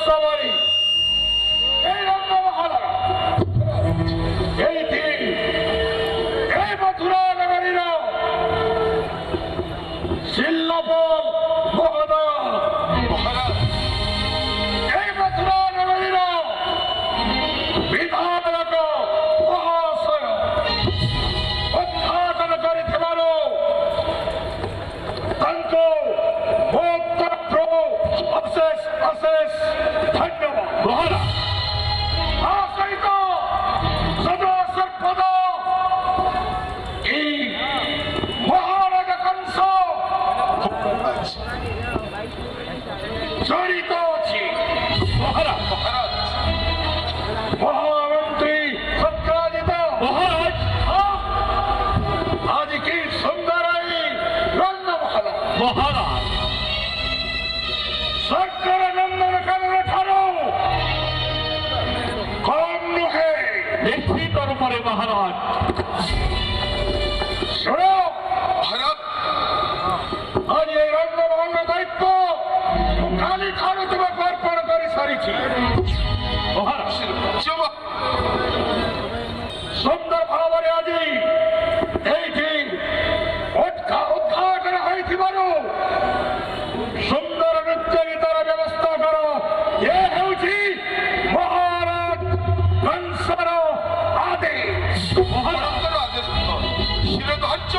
সবারই এই রঙ্গমহলা এইটি এই মথুরা নগরীর শিল্লপল মহারাজ এই মথুরা নগরীর বিধায়ক মহাশয় উଦ୍ঘাটন କରିଥିବାରୁ ତାଙ୍କୁ ବହୁତ ଅଶେଷ ଅଶେଷ ଧନ୍ୟବାଦ। ମହାରାଜ ତା ସହିତ ସଦା ସର୍ବଦା ଏଇ ମହାରାଜ କଂସ জড়িত ଅଛି। মহারাজ মহারাজ মহামন্ত্রী সত্রাজিত মহারাজ আজ কি সুন্দর এই রঙ্গমহলা মহারাজ শঙ্কর নন্দন কানন ঠারু কম নুহে নিশ্চিত রূপে মহারাজ শোনো মহারাজ আজ এই রঙ্গমহলার দায়িত্ব কালী ঠারু তোমাকে অর্পণ করে সারিছি। মহারাজ সুন্দর ভাବରେ ଆଜି ଏଇଠି ଉଦ୍ଘାଟନ ହୋଇଥିବାରୁ ସୁନ୍ଦର ନୃତ୍ୟ ଗୀତର ବ୍ୟବସ୍ଥା କର। ଏ ହେଉଛି ମହାରାଜ କଂସର ଆଦେଶ। ମହାରାଜର ଆଦେଶ ଶିରଧାର୍ଯ୍ୟ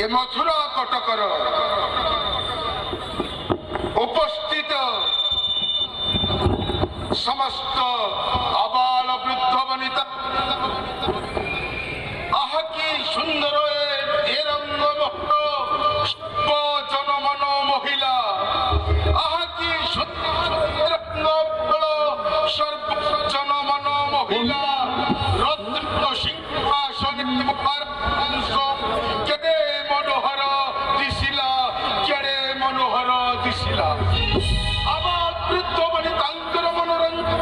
ଏ ମଥୁରା କଟକର উপস্থিত সমস্ত আবাল বৃদ্ধ বনিতা আহা কি সুন্দর এ রঙ্গমহল জনমন মহিলা আহা কি সুন্দর রঙ্গমহল সর্বজনমন মহিলা রত্ন সিংহাসনে কেড়ে মনোহর দিশিলা কেড়ে মনোহর দিশিলা আমার বৃদ্ধ মানে তাঙ্কর মনোরঞ্জন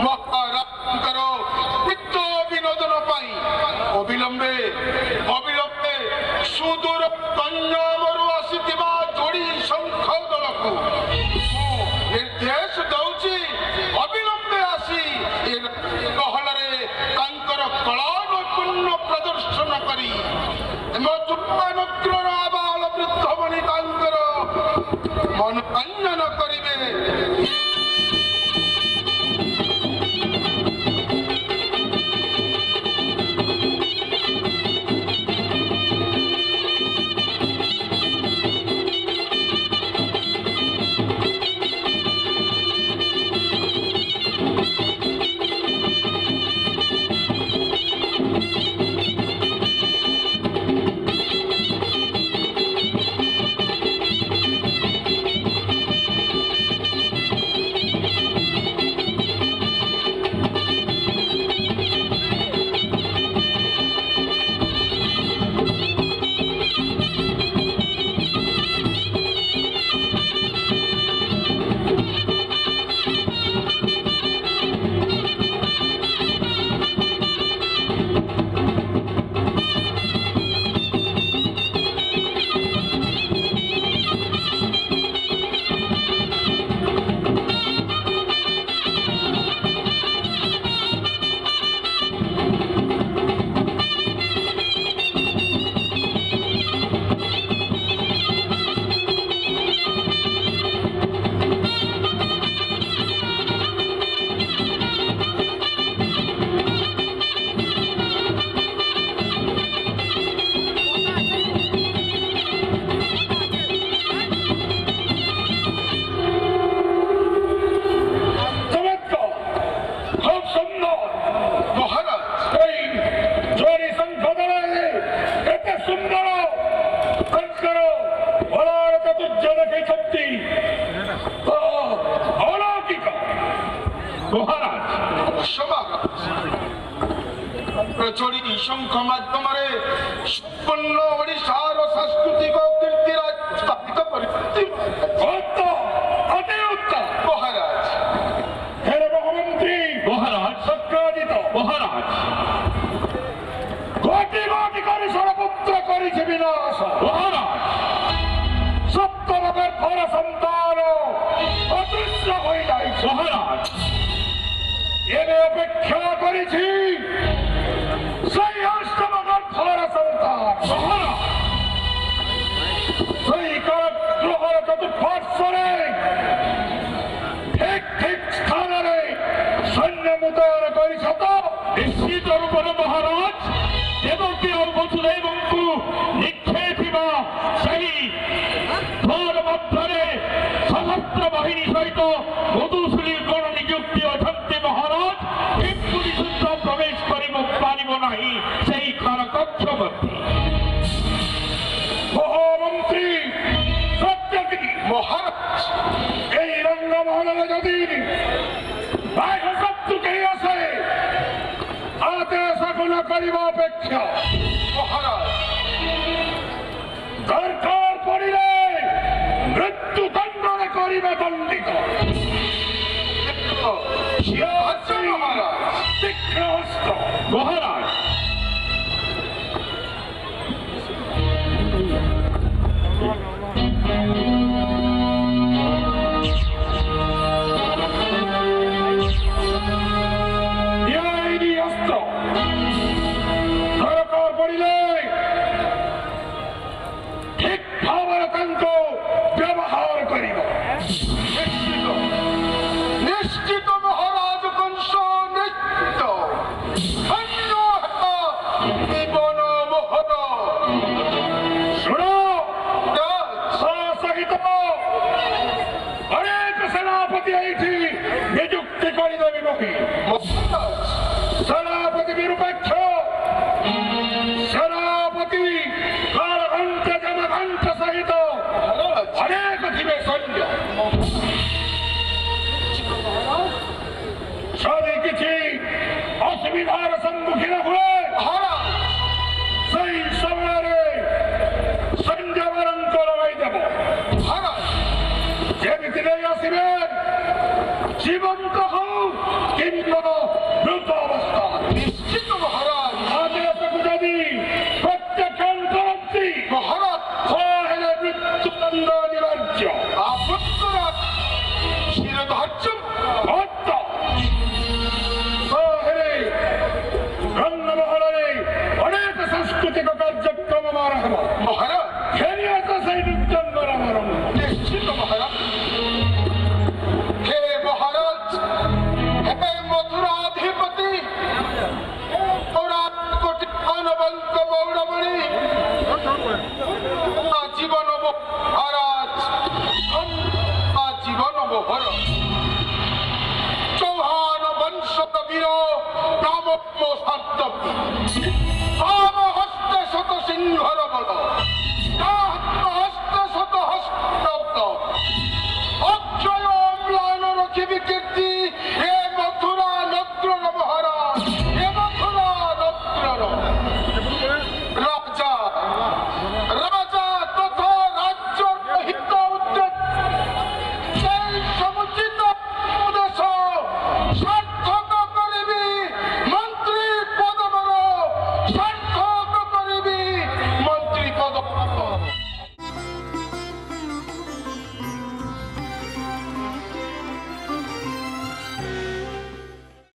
মহারাজଙ୍କର নিত্য বিনোদন পাই অবিলম্বে অবিলম্বে সুদূর কন্যামରୁ ଆସିଥିବା ଯୋଡ଼ି ଶଙ୍ଖ ଦଳକୁ ନିର୍ଦ୍ଦେଶ ଦଉଛି ଅବିଲମ୍ବେ ଆସି ଏ ଗହଳରେ ତାଙ୍କର କଳା ନୈପୁଣ୍ୟ ପ୍ରଦର୍ଶନ କରି ମଧୁମାନଗ୍ରର ଆବାଳ ବୃଦ୍ଧ ବନି ତାଙ୍କର ମନୋରଞ୍ଜନ କରିବେ। প্রচুরি শঙ্খ মাধ্যমে সম্পন্ন ওড়িশার সাংস্কৃতিক কীর্তিরাজ স্থাপিত করেছে মহারাজ। হেরে মহামন্ত্রী মহারাজ সত্রাজিত মহারাজ ନାହିଁ ସେଇ ଘର କକ୍ଷ ମଧ୍ୟ। মহামন্ত্রী সত্যকি মহারাজ এই রঙ্গমহলে যদি বাইরে শত্রু কেই আসে আদেশ এখন করিব অপেক্ষা মহারাজ দরকার পড়িলে মৃত্যু দণ্ডনে করিবে দণ্ডিত তীক্ষ্ণহস্ত মহারাজ দরকার পড়িলে ঠিক ভাବରେ ତାଙ୍କୁ ବ୍ୟବହାର କରିବ। ନିଶ୍ଚିତ ନିଶ୍ଚିତ ମହାରାଜ କଂସ ନିଶ୍ଚିତ ଧନ୍ୟ ହେବ ଜୀବନ ମୋହର। ଶୁଣ ସହିତ ଅନେକ ସେନାପତି ଏଇଠି ନିଯୁକ୍ତି କରିଦେବି ବୋଲି ସେନାପତି ନିରପେକ୍ଷ ସେନାପତି ଘଣ୍ଟ ଜନଘଣ୍ଟ ସହିତ ଅନେକ ଥିବେ ସୈନ୍ୟ। ଯଦି କିଛି ଅସୁବିଧାର ସମ୍ମୁଖୀନ ହୁଏ ସେଇ ସମୟରେ ସୈନ୍ୟମାନଙ୍କୁ ଲଗାଇଦେବ ଯେମିତି ନେଇ ଆସିବେ ଜୀବନ୍ତ ହଉ କିମ୍ବା ମୃତ ଅବସ୍ଥା। ନିଶ୍ଚିତ ମହାରାଜ ଆଦେଶକୁ ଯଦି ପ୍ରତ୍ୟାଖ୍ୟାନ କରନ୍ତି ମହାରାଜ ହେଲେ ମୃତ୍ୟୁଦଣ୍ଡ ଅନିବାର୍ଯ୍ୟ। ଆପଣଙ୍କର ଶିରଧାର୍ଯ୍ୟ ହେଲେ ରଙ୍ଗମହଲରେ ଅନେକ ସାଂସ୍କୃତିକ କାର୍ଯ୍ୟକ୍ରମ ହେବ ମହାରାଜ ଫେରି ଆସ ସେଇ ନୃତ୍ୟଙ୍ଗର ନିଶ୍ଚିତ ମହାରାଜ। ହେ ମହାରାଜ ହେ ମଥୁରାଧିପତି କୋଟି ମାନବଙ୍କ ମୌଡ଼ମଣି ଜୀବନ ମହାରାଜ ଜୀବନ ମୋହର ଚୌହାନ ବଂଶତ ବୀର ରାମ ଆମ ହସ୍ତେ ଶତ ସିଂହର ବଳ ହସ୍ତେ ଶତ ହସ୍ତ ଅକ୍ଷୟ ଅମ୍ଳାନ ରଖିବି କୀର୍ତ୍ତି ଏ ମଥୁରା ନଗ୍ରର ମହାରାଜ ଏ ମଥୁରା ନଗ୍ରର ରାଜା ରାଜା ତଥା ରାଜ୍ୟର ହିତ ଉଦ୍ଦେଶ୍ୟ ସମୁଚିତ ଉଦ୍ଦେଶ୍ୟ ସାର୍ଥକ କରିବି ମନ୍ତ୍ରୀ ପଦବର